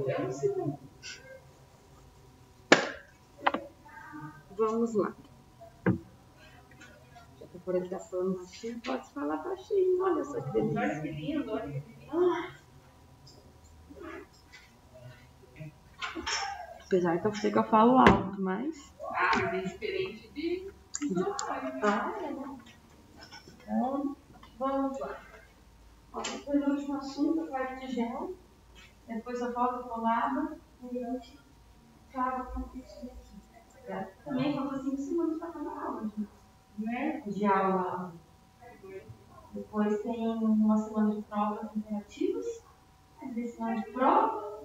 É um segundo. Vamos lá. Já que por ele tá falando baixinho, pode falar baixinho. Olha só que delícia. Olha que lindo, olha que lindo. Apesar que eu sei que eu falo alto, mas... Mas é diferente de... Então, vamos lá. Ó, depois do último assunto, a parte de gel. Depois só falta colada. E a gente acaba com isso aqui. Também falta 5 segundos para cada aula, né? De aula. Depois tem uma semana de provas interativas. Aí semana de prova.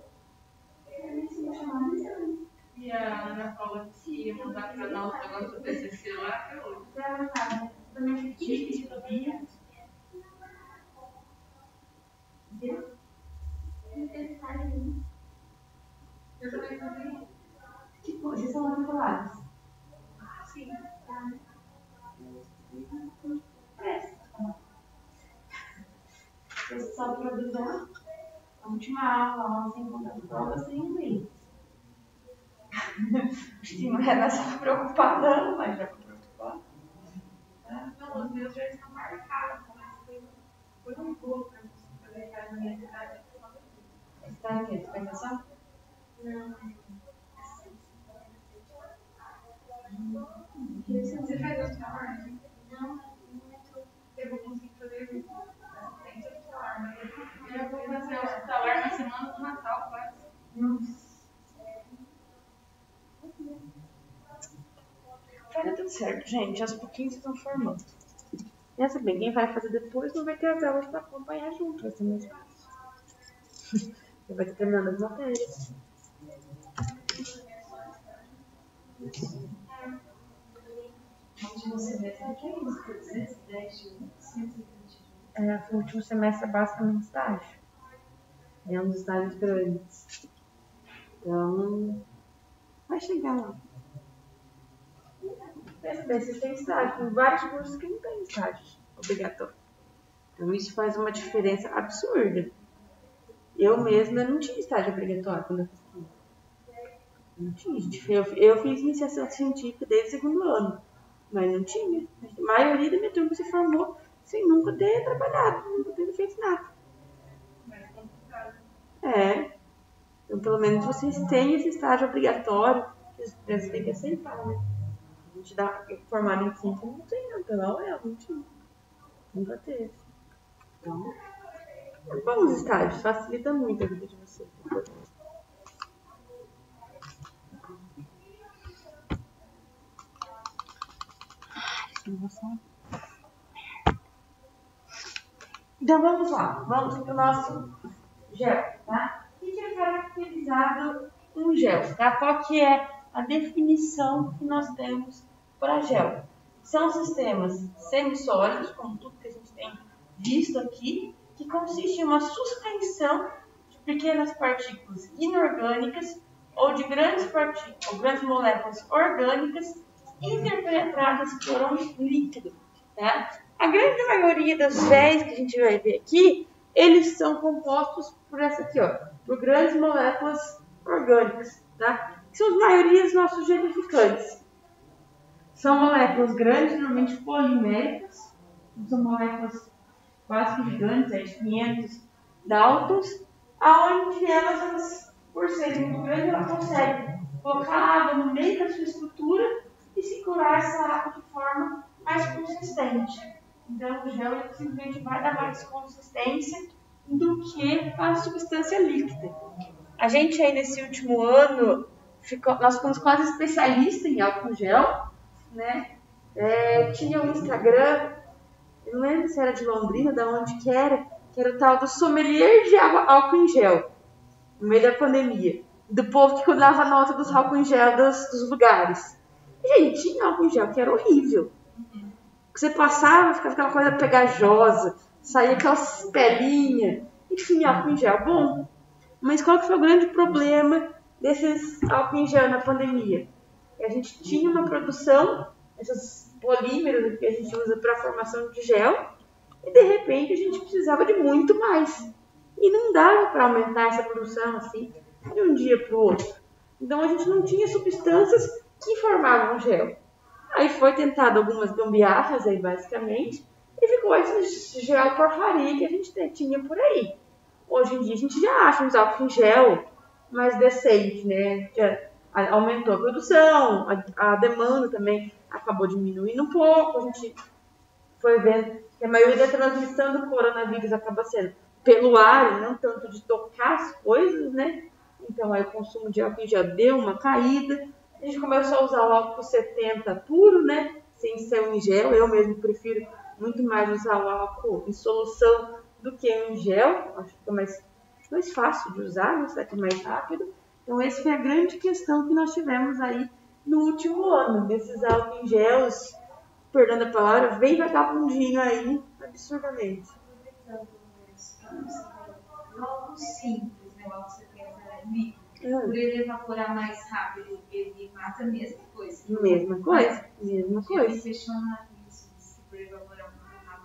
E aí você vai chamar de exame. E a Ana falou que ia mandar para nós o negócio do TCC lá até hoje. Também de teoria. Entendeu? Eu também fazia. Que coisa, vocês são matriculados? Sim. Presta. Só para avisar, a última aula, sem contar de prova, sem e-mail. Acho que não era só preocupada, não, mas já ficou preocupada. Não, os meus já estão marcados, mas foi um pouco para fazer a minha cidade. Você está em quê? Educação? Não. Você faz outra ordem? Não. Eu vou conseguir fazer assistente hospitalar, mas eu já vou fazer hospitalar na semana do Natal, quase. Nossa. Vai dar tudo certo, gente. Aos pouquinhos vocês estão formando. E essa bem, quem vai fazer depois não vai ter as aulas para acompanhar junto, vai ser mais fácil. Você vai ter terminado as matérias. Último semestre, que é isso? 210, 120. O último semestre é basicamente estágio. É um dos estágios grandes. Então, vai chegar lá. Pensa bem, vocês têm estágio. Tem vários cursos que não tem estágio obrigatório. Então, isso faz uma diferença absurda. Eu mesma não tinha estágio obrigatório quando eu fiz química. Não tinha. Eu fiz iniciação científica desde o segundo ano. Mas não tinha. A maioria da minha turma se formou sem nunca ter trabalhado, nunca ter feito nada. Mais complicado. Então, pelo menos vocês têm esse estágio obrigatório que as empresas têm que aceitar, né? A gente dá formado em química, não tem, não. Pela UEL, não tinha. Nunca teve. Então, é bom os estágios, facilita muito a vida de vocês. Então vamos lá, vamos para o nosso gel, tá? O que é caracterizado um gel, tá? Qual que é a definição que nós temos para gel? São sistemas semissólidos, como tudo que a gente tem visto aqui, que consiste em uma suspensão de pequenas partículas inorgânicas ou de grandes partículas, ou grandes moléculas orgânicas interpenetradas por um líquido, tá? A grande maioria dos géis que a gente vai ver aqui, eles são compostos por essa aqui, ó, por grandes moléculas orgânicas, tá? Que são as maiorias nossos gelificantes. São moléculas grandes, normalmente poliméricas, são moléculas quase que gigantes, de 500 daltons, aonde elas, por serem muito grandes, elas conseguem colocar água no meio da sua estrutura e circular essa água de forma mais consistente. Então, o gel ele simplesmente vai dar mais consistência do que a substância líquida. A gente aí nesse último ano, nós ficamos quase especialistas em álcool gel, né? Tinha um Instagram, eu não lembro se era de Londrina, de onde que era o tal do sommelier de álcool em gel, no meio da pandemia. Do povo que dava nota dos álcool em gel dos lugares. E aí, tinha álcool em gel que era horrível. Você passava, ficava aquela coisa pegajosa, saía aquelas pedrinhas. E tinha álcool em gel bom. Mas qual que foi o grande problema desses álcool em gel na pandemia? A gente tinha uma produção, esses polímeros que a gente usa para a formação de gel, e de repente a gente precisava de muito mais. e não dava para aumentar essa produção assim de um dia para o outro. Então a gente não tinha substâncias que formavam gel. Aí foi tentado algumas gambiarras aí basicamente e ficou esse gel porcaria que a gente tinha por aí. Hoje em dia a gente já acha uns álcool em gel mais decente, né? Já aumentou a produção, a demanda também acabou diminuindo um pouco. A gente foi vendo que a maioria da transmissão do coronavírus acaba sendo pelo ar e não tanto de tocar as coisas, né? Então aí o consumo de álcool em gel deu uma caída. A gente começou a usar o álcool 70 puro, né? Sem ser em gel. Eu mesmo prefiro muito mais usar o álcool em solução do que em gel. Acho que é mais fácil de usar, né? Será que é mais rápido? Então essa foi a grande questão que nós tivemos aí no último ano. Desses álcool em gels, perdão a palavra, vem vagabundinho aí absurdamente. O álcool simples, né? O álcool 70 líquido. Por ele evaporar mais rápido, ele mata a mesma coisa. Mesma coisa. Ele fechou na isso, se por evaporar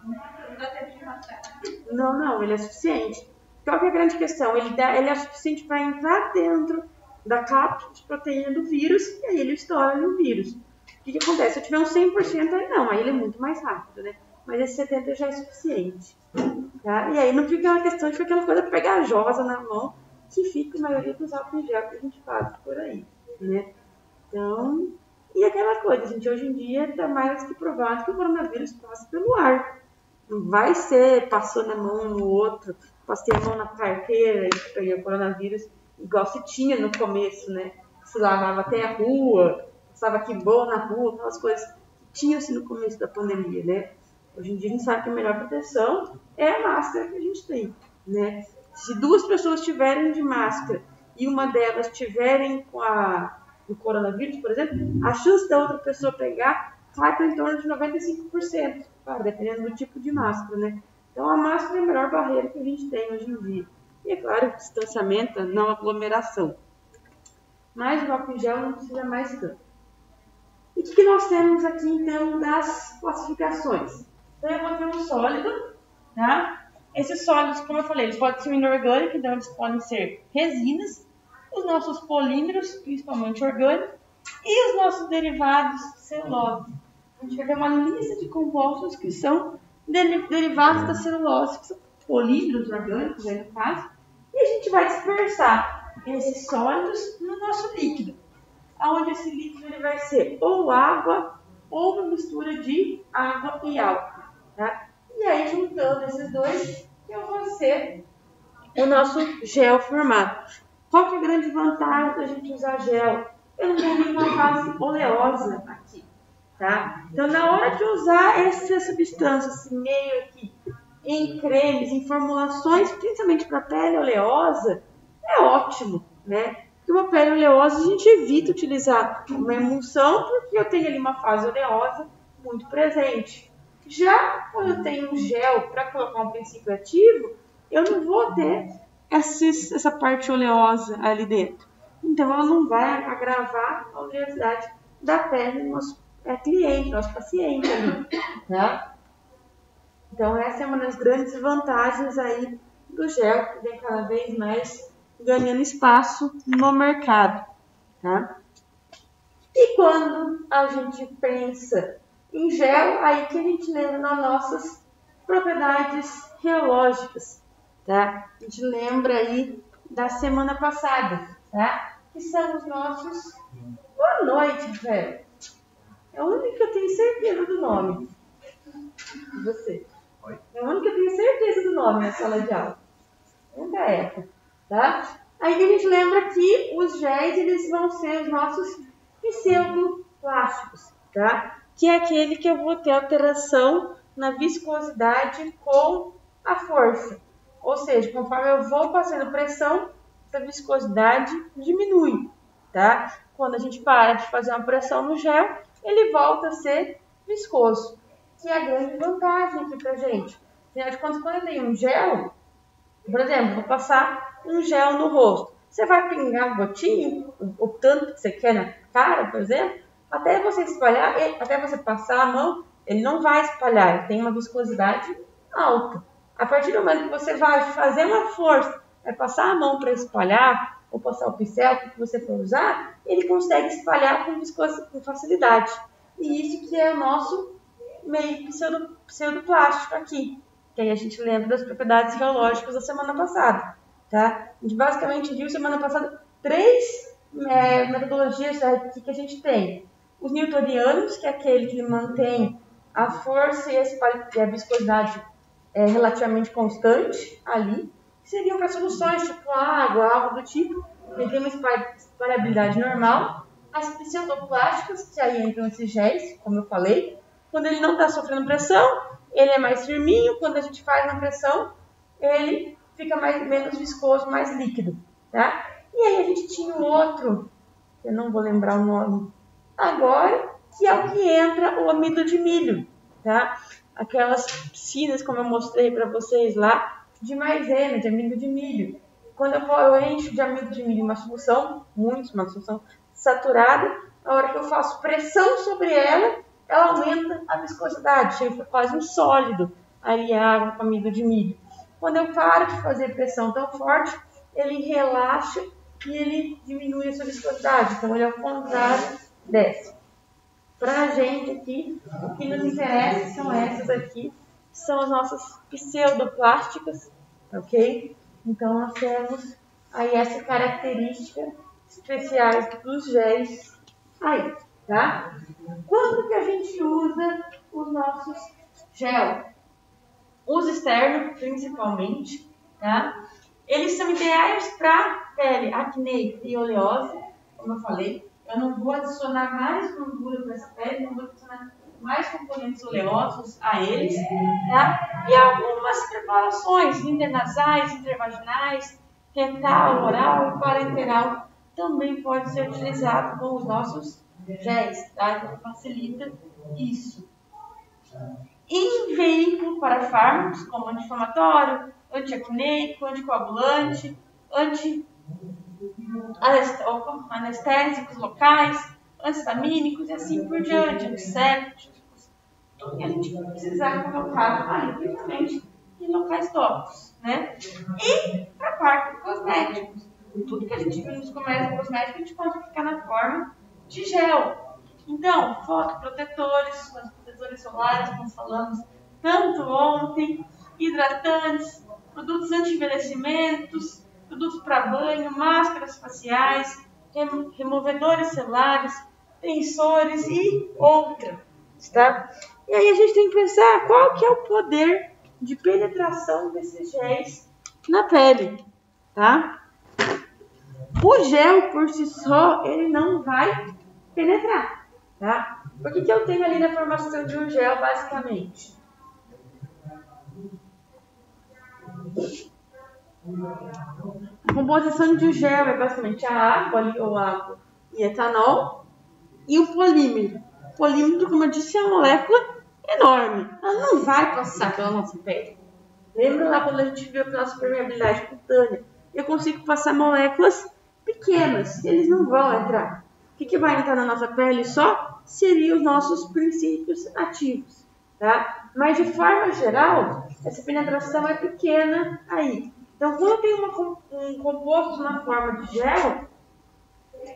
muito rápido, não dá tempo de matar. Não, ele é suficiente. Qual que é a grande questão? Ele é suficiente para entrar dentro da cápsula de proteína do vírus e aí ele estoura no vírus. O que acontece? Se eu tiver um 100% aí não, aí ele é muito mais rápido, né? Mas esse 70 já é suficiente. Tá? E aí não fica uma questão de ficar aquela coisa pegajosa na mão que fica a maioria dos álcool em gel que a gente faz por aí, né? Então, e aquela coisa, gente, hoje em dia está mais que provado que o coronavírus passa pelo ar. Não vai ser passou na mão no outro, passei a mão na carteira e peguei o coronavírus, igual se tinha no começo, né? Se lavava até a rua, passava que bom na rua, aquelas coisas que tinha-se no começo da pandemia, né? Hoje em dia a gente sabe que a melhor proteção é a máscara que a gente tem, né? Se duas pessoas estiverem de máscara e uma delas estiverem com o coronavírus, por exemplo, a chance da outra pessoa pegar vai para em torno de 95%, claro, dependendo do tipo de máscara, né? Então a máscara é a melhor barreira que a gente tem hoje em dia. E é claro, distanciamento, não aglomeração. Mas o álcool em gel não precisa mais tanto. E o que nós temos aqui então das classificações? Então eu vou ter um sólido, tá? Esses sólidos, como eu falei, eles podem ser inorgânicos, então eles podem ser resinas, os nossos polímeros, principalmente orgânicos, e os nossos derivados celulose. A gente vai ver uma lista de compostos que são derivados da celulose, que são polímeros orgânicos, aí no caso, e a gente vai dispersar esses sólidos no nosso líquido, onde esse líquido ele vai ser ou água ou uma mistura de água e álcool, tá? E aí, juntando esses dois, eu vou ser o nosso gel formado. Qual que é a grande vantagem da gente usar gel? Eu não tenho nenhuma fase oleosa aqui, tá? Então, na hora de usar essa substância, esse meio aqui, em cremes, em formulações, principalmente para pele oleosa, é ótimo, né? Porque uma pele oleosa, a gente evita utilizar uma emulsão, porque eu tenho ali uma fase oleosa muito presente. Já quando eu tenho um gel para colocar um princípio ativo, eu não vou ter essa parte oleosa ali dentro. Então, ela não vai agravar a oleosidade da pele do nosso cliente, nosso paciente ali, tá? Então, essa é uma das grandes vantagens aí do gel, que vem cada vez mais ganhando espaço no mercado, tá? E quando a gente pensa em gel, aí que a gente lembra das nossas propriedades reológicas, tá? A gente lembra aí da semana passada, tá? Que são os nossos... Boa noite, velho. É o único que eu tenho certeza do nome. Você. É o único que eu tenho certeza do nome na sala de aula. Nunca é, tá? Aí que a gente lembra que os géis, eles vão ser os nossos pseudoplásticos, tá? Que é aquele que eu vou ter alteração na viscosidade com a força. Ou seja, conforme eu vou passando pressão, essa viscosidade diminui, tá? Quando a gente para de fazer uma pressão no gel, ele volta a ser viscoso. Que é a grande vantagem aqui pra gente. Afinal de contas, quando eu tenho um gel, por exemplo, vou passar um gel no rosto. Você vai pingar um gotinho, o tanto que você quer na cara, por exemplo, até você espalhar, até você passar a mão, ele não vai espalhar, ele tem uma viscosidade alta, A partir do momento que você vai fazer uma força, vai passar a mão para espalhar, ou passar o pincel que você for usar, ele consegue espalhar com facilidade. E isso que é o nosso meio pseudoplástico aqui. Que aí a gente lembra das propriedades geológicas da semana passada. Tá? A gente basicamente viu semana passada 3 metodologias aqui que a gente tem. Os newtonianos, que é aquele que mantém a força e a viscosidade relativamente constante ali, que seriam para soluções tipo água, algo do tipo, ele tem uma espalhabilidade normal. As pseudoplásticas, que aí entram esses géis, como eu falei, quando ele não está sofrendo pressão, ele é mais firminho, quando a gente faz na pressão, ele fica menos viscoso, mais líquido, tá? E aí a gente tinha um outro, que eu não vou lembrar o nome agora, que é o que entra o amido de milho, tá? Aquelas piscinas, como eu mostrei para vocês lá, de maisena, de amido de milho. Quando eu encho de amido de milho uma solução saturada, a hora que eu faço pressão sobre ela, ela aumenta a viscosidade, chega quase um sólido ali a água com amido de milho. Quando eu paro de fazer pressão tão forte, ele relaxa e ele diminui a sua viscosidade. Então, ele é o contrário dessa. Para a gente aqui, o que nos interessa são essas aqui, que são as nossas pseudoplásticas, ok? Então, nós temos aí essa característica especiais dos géis aí, tá? Quando que a gente usa os nossos gel? Os externos, principalmente, tá? Eles são ideais para pele acneica e oleosa, como eu falei. Eu não vou adicionar mais gordura para essa pele, não vou adicionar mais componentes oleosos a eles, tá? E algumas preparações internasais, intervaginais, retal, oral e parenteral também pode ser utilizado com os nossos géis, tá? Então facilita isso. Em veículo para fármacos, como anti-inflamatório, anti-acneico, anticoagulante, anestésicos locais, antistamínicos e assim por diante, antissépticos, tudo que a gente precisar colocar ali, principalmente em locais tópicos, né? E para a parte de cosméticos, tudo que a gente viu nos comércios cosméticos, a gente pode aplicar na forma de gel. Então, fotoprotetores, os protetores solares, como falamos tanto ontem, hidratantes, produtos anti-envelhecimentos, produtos para banho, máscaras faciais, removedores celulares, tensores e outras, tá? E aí a gente tem que pensar qual que é o poder de penetração desses géis na pele, tá? O gel por si só, ele não vai penetrar, tá? O que eu tenho ali na formação de um gel, basicamente? A composição de um gel é basicamente a água ali, ou água e etanol, e o polímero. O polímero, como eu disse, é uma molécula enorme. Ela não vai passar pela nossa pele. Lembra lá quando a gente viu a nossa permeabilidade cutânea? Eu consigo passar moléculas pequenas, eles não vão entrar. O que vai entrar na nossa pele só seriam os nossos princípios ativos, tá? Mas de forma geral, essa penetração é pequena aí. Então, quando tem um composto na forma de gel,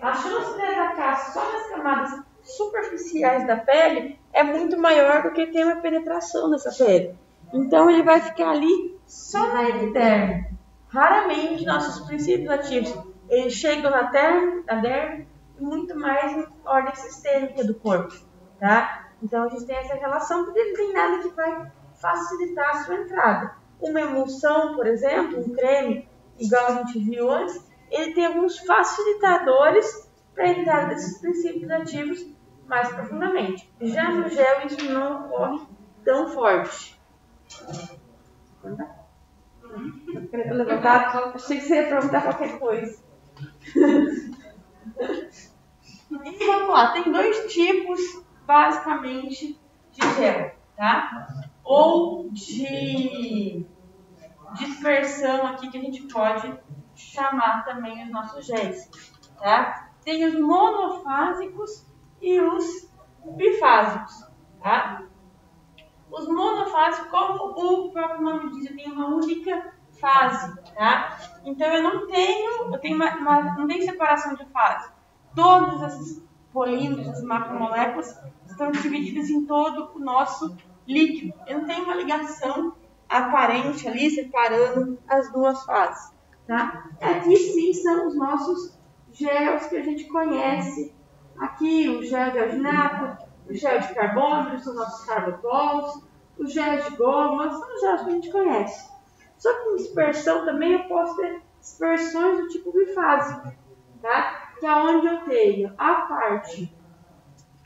a chance de atacar só nas camadas superficiais da pele é muito maior do que ter uma penetração nessa pele. Então, ele vai ficar ali só na epiderme. Raramente, nossos princípios ativos eles chegam na derme e muito mais em ordem sistêmica do corpo, tá? Então, a gente tem essa relação, porque não tem nada que vai facilitar a sua entrada. Uma emulsão, por exemplo, um creme, igual a gente viu antes, ele tem alguns facilitadores para a entrada desses princípios ativos mais profundamente. Já no gel, isso não ocorre tão forte. Eu queria levantar, achei que você ia perguntar qualquer coisa. E vamos lá, tem 2 tipos, basicamente, de gel, tá? Ou de dispersão aqui que a gente pode chamar também os nossos géis, tá? Tem os monofásicos e os bifásicos, tá? Os monofásicos, como o próprio nome diz, eu tenho uma única fase, tá? Então eu tenho não tenho separação de fase. Todas essas polímeros, essas macromoléculas, estão divididas em todo o nosso líquido. Eu não tenho uma ligação aparente ali separando as duas fases, tá? Aqui sim são os nossos gels que a gente conhece. Aqui o gel de alginato, o gel de carbômetro, são nossos carbopols, os gels de goma, são os gels que a gente conhece. Só que em dispersão também eu posso ter dispersões do tipo bifásico, tá? Que é onde eu tenho a parte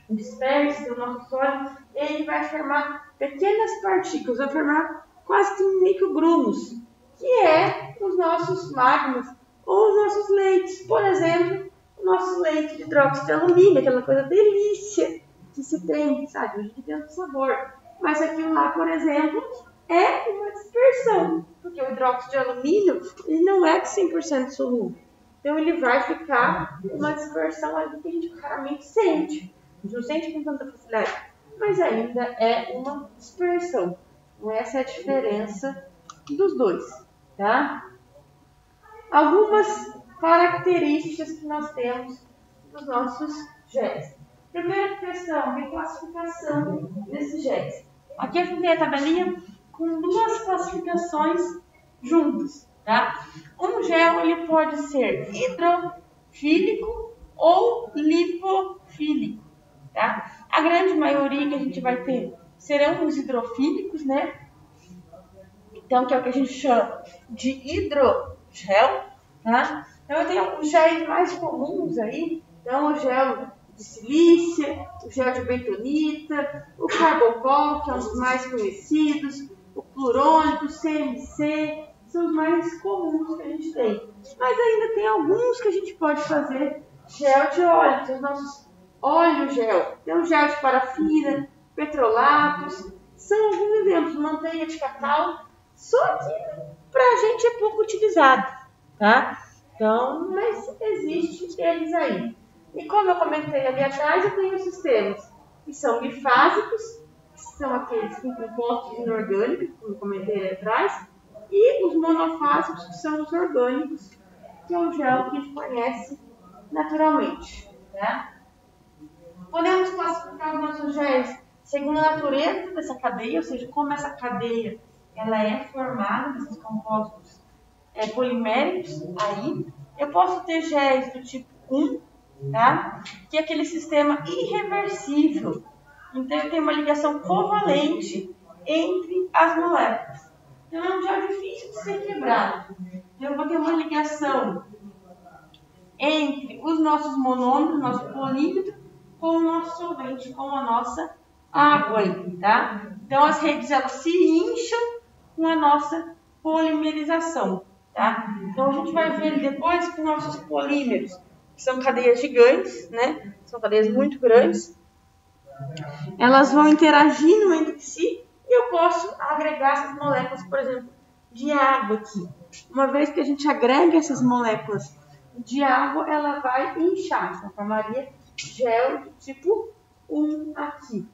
dispersa do nosso sólido, ele vai formar pequenas partículas, vai formar quase que microgrumos, que é os nossos magmas ou os nossos leites. Por exemplo, o nosso leite de hidróxido de alumínio, aquela coisa delícia que se tem, sabe? Hoje tem tanto sabor. Mas aquilo lá, por exemplo, é uma dispersão, porque o hidróxido de alumínio ele não é 100% solúvel. Então ele vai ficar uma dispersão ali que a gente raramente sente. A gente não sente com tanta facilidade, mas ainda é uma dispersão. Então essa é a diferença dos dois, tá? Algumas características que nós temos dos nossos géis. Primeira questão de classificação desses géis. Aqui eu fiz a tabelinha com duas classificações juntas, tá? Um gel ele pode ser hidrofílico ou lipofílico, tá? A grande maioria que a gente vai ter serão os hidrofílicos, né? Então, que é o que a gente chama de hidrogel, tá? Então, eu tenho os géis mais comuns aí. Então, o gel de silícia, o gel de bentonita, o carbopol, que é um dos mais conhecidos, o plurônico, o CMC, são os mais comuns que a gente tem. Mas ainda tem alguns que a gente pode fazer gel de óleo, são os nossos óleo gel. Tem o gel de parafina, petrolatos, são alguns exemplos, manteiga de cacau, só que pra gente é pouco utilizado, tá? Então, mas existe eles aí. E como eu comentei ali atrás, eu tenho sistemas que são bifásicos, que são aqueles com compostos inorgânicos, como eu comentei ali atrás, e os monofásicos, que são os orgânicos, que é o gel que a gente conhece naturalmente, tá? Podemos classificar os nossos géis segundo a natureza dessa cadeia, ou seja, como essa cadeia ela é formada desses compostos poliméricos aí. Eu posso ter géis do tipo 1, tá? Que é aquele sistema irreversível. Então, eu tenho uma ligação covalente entre as moléculas. Então, é um gel difícil de ser quebrado. Então, eu vou ter uma ligação entre os nossos monômeros, nosso polímetro, com o nosso solvente, com a nossa água aí, tá? Então, as redes elas se incham com a nossa polimerização, tá? Então, a gente vai ver depois que nossos polímeros, que são cadeias gigantes, né? São cadeias muito grandes, elas vão interagindo entre si e eu posso agregar essas moléculas, por exemplo, de água aqui. Uma vez que a gente agrega essas moléculas de água, ela vai inchar, então formaria gel do tipo 1 aqui,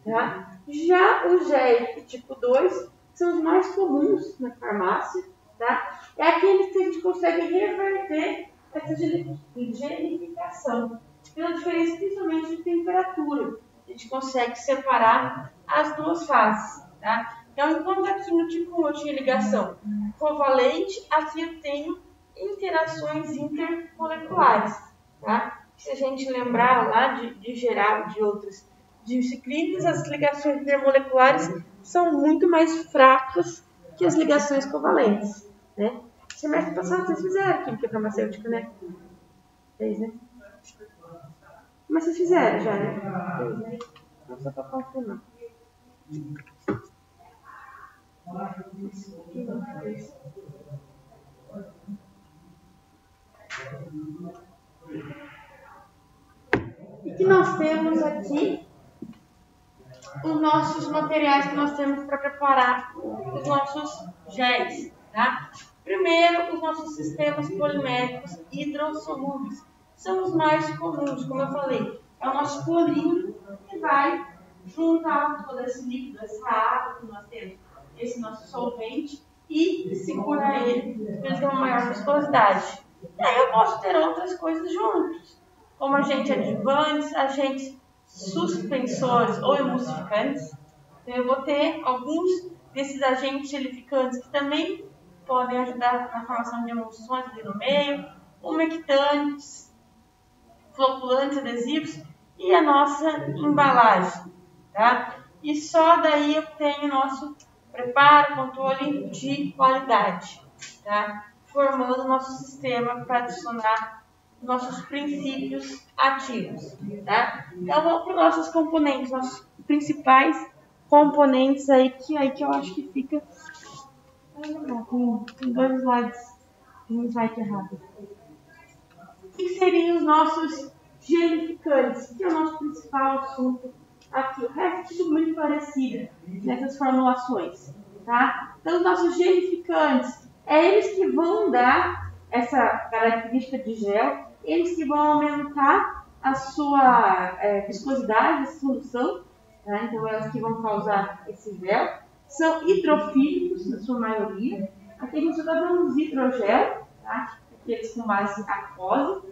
tá? Já os géis do tipo 2 são os mais comuns na farmácia, tá? É aqueles que a gente consegue reverter essa gelificação, pela diferença principalmente de temperatura. A gente consegue separar as duas fases, tá? Então, enquanto aqui no tipo 1 eu tinha ligação covalente, aqui eu tenho interações intermoleculares, tá? Se a gente lembrar lá de geral de outras disciplinas, as ligações intermoleculares são muito mais fracas que as ligações covalentes, né? Semestre passado vocês fizeram química farmacêutica, né? Fez, né? Mas vocês fizeram já, né? Fez, né? Não só para confirmar. E que nós temos aqui os nossos materiais que nós temos para preparar os nossos géis, tá? Primeiro, os nossos sistemas poliméricos hidrossolúveis. São os mais comuns, como eu falei. É o nosso polímero que vai juntar todo esse líquido, essa água que nós temos, esse nosso solvente, e segurar ele para ele ter uma maior viscosidade. E aí eu posso ter outras coisas juntos, como agentes adjuvantes, agentes suspensores ou emulsificantes. Então, eu vou ter alguns desses agentes gelificantes que também podem ajudar na formação de emulsões ali no meio, umectantes, floculantes, adesivos e a nossa embalagem, tá? E só daí eu tenho nosso preparo, controle de qualidade, tá? Formando o nosso sistema para adicionar nossos princípios ativos, tá? Então vamos para os nossos componentes, nossos principais componentes aí que eu acho que fica com 2 slides, um slide errado. O que seriam os nossos gelificantes, que é o nosso principal assunto aqui? O resto é tudo muito parecido nessas formulações, tá? Então, os nossos gelificantes, eles que vão dar essa característica de gel, eles que vão aumentar a sua viscosidade da solução, tá? Então, elas que vão causar esse gel. São hidrofílicos, na sua maioria. Aqui a gente está dando os hidrogel, tá? Aqueles com base aquosa.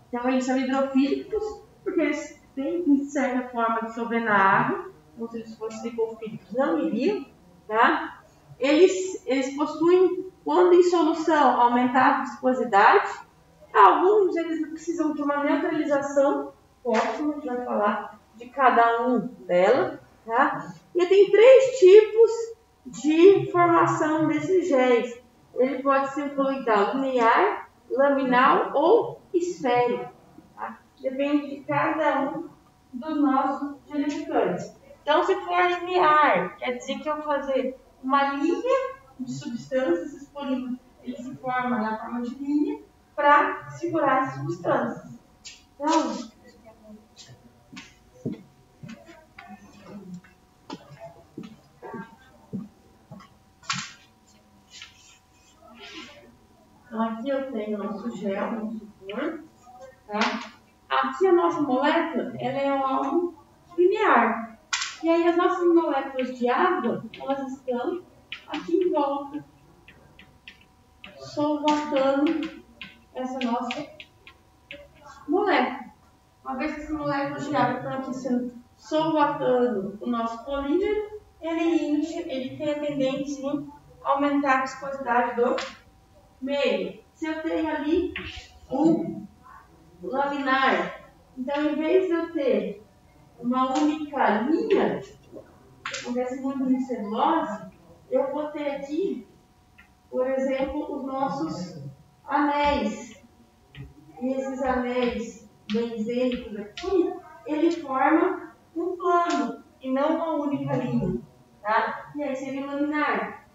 Então, eles são hidrofílicos, porque eles têm, de certa forma, dissolver na água. Então, se eles fossem lipofílicos, não iriam, tá? Eles possuem, quando em solução, aumentar a viscosidade. Alguns, eles precisam de uma neutralização ótima, a gente vai falar de cada um dela, tá? E tem 3 tipos de formação desses géis. Ele pode ser fluidal linear, laminal ou esférico. Tá? Depende de cada um dos nossos gelificantes. Então, se for linear, quer dizer que eu vou fazer uma linha de substâncias, esses polímeros, ele se forma na forma de linha para segurar as substâncias. Então, aqui eu tenho o nosso gel, vamos supor, tá? Aqui a nossa molécula, ela é algo linear. E aí as nossas moléculas de água, elas estão aqui em volta, solvatando essa nossa molécula. Uma vez que as moléculas de água estão aqui sendo solvatando o nosso polímero, ele tem a tendência em aumentar a viscosidade do meio. Se eu tenho ali um laminar, então em vez de eu ter uma única linha, que acontece muito em celulose, eu vou ter aqui, por exemplo, os nossos anéis. E esses anéis benzênicos aqui, ele forma um plano e não uma única linha, tá? E aí seria laminar.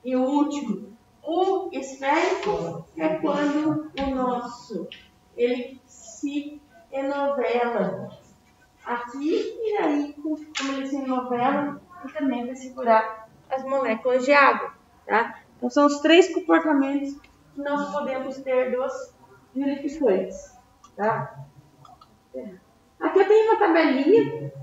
E o último, o esférico, é quando o nosso, ele se enovela aqui, e aí, como ele se enovela, ele também vai segurar as moléculas de água, tá? Então, são os 3 comportamentos que nós podemos ter dos gelificantes, tá? Aqui eu tenho uma tabelinha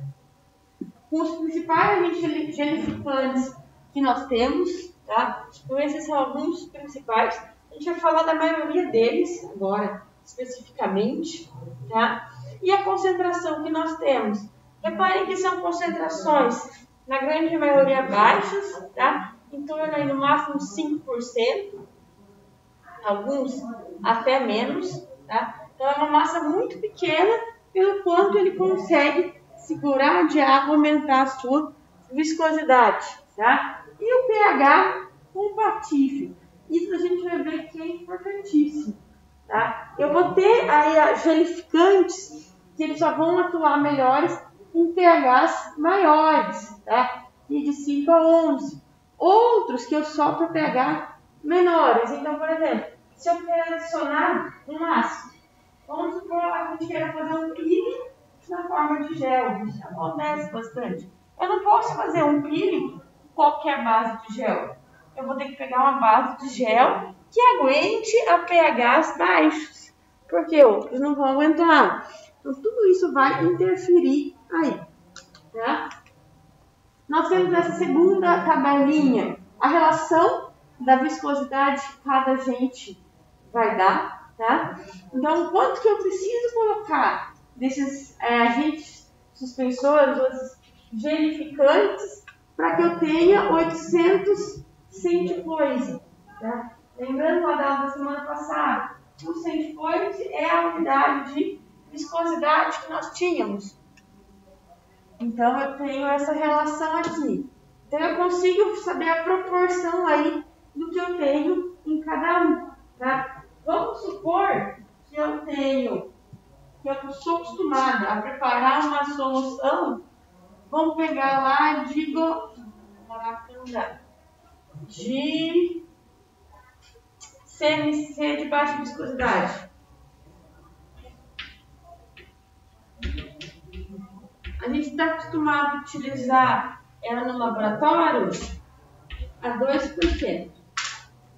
com os principais gelificantes que nós temos, tá? Então, esses são alguns principais. A gente vai falar da maioria deles agora, especificamente, tá? E a concentração que nós temos. Reparem que são concentrações, na grande maioria, baixas, tá? Em torno aí, no máximo 5%, alguns até menos, tá? Então é uma massa muito pequena, pelo quanto ele consegue segurar de água, aumentar a sua viscosidade, tá? E o pH compatível. Isso a gente vai ver que é importantíssimo, tá? Eu vou ter aí gelificantes que eles só vão atuar melhores em pHs maiores, tá? E de 5 a 11. Outros que eu só para pH menores. Então, por exemplo, se eu quero adicionar um ácido, vamos supor que a gente queira fazer um peeling na forma de gel. Isso acontece bastante. Eu não posso fazer um peeling com qualquer base de gel. Eu vou ter que pegar uma base de gel que aguente a pHs baixos, porque outros não vão aguentar. Então, tudo isso vai interferir aí. Tá? Nós temos nessa segunda tabelinha a relação da viscosidade que cada agente vai dar. Tá? Então, quanto que eu preciso colocar desses agentes suspensores ou gelificantes para que eu tenha 800 centipoise. Tá? Lembrando lá da aula da semana passada, o centipoise é a unidade de viscosidade que nós tínhamos. Então, eu tenho essa relação aqui. Então, eu consigo saber a proporção aí do que eu tenho em cada um. Tá? Vamos supor que eu sou acostumada a preparar uma solução. Vamos pegar lá, de CMC de baixa viscosidade. A gente está acostumado a utilizar ela no laboratório a 2%.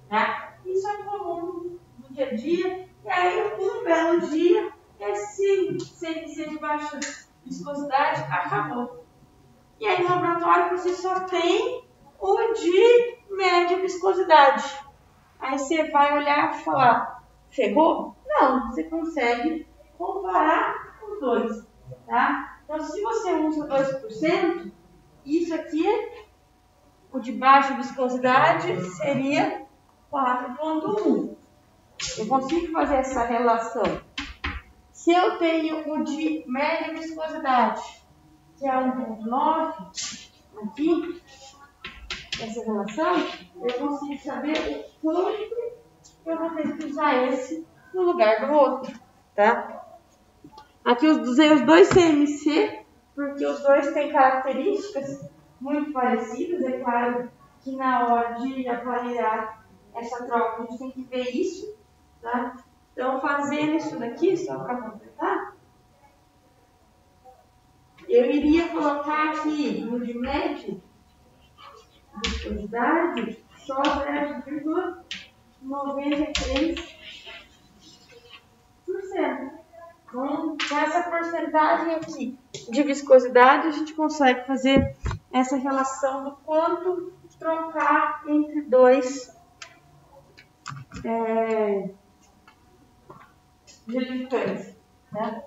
Tá? Isso é comum no dia a dia. E aí, um belo dia, esse CMC de baixa viscosidade acabou. E aí, no laboratório, você só tem o de média viscosidade. Aí você vai olhar e falar, chegou? Não, você consegue comparar os dois. Tá? Então, se você usa 2%, isso aqui, o de baixa viscosidade, seria 4,1. Eu consigo fazer essa relação. Se eu tenho o de média viscosidade, que é 1,9, aqui, essa relação, eu consigo saber o quanto eu vou ter que usar esse no lugar do outro. Tá? Aqui eu usei os dois CMC, porque os dois têm características muito parecidas. É claro que na hora de avaliar essa troca, a gente tem que ver isso. Tá? Então, fazendo isso daqui, só para completar, eu iria colocar aqui no de média viscosidade só 0,93%. Com essa porcentagem aqui de viscosidade, a gente consegue fazer essa relação do quanto trocar entre dois gelificantes. Né?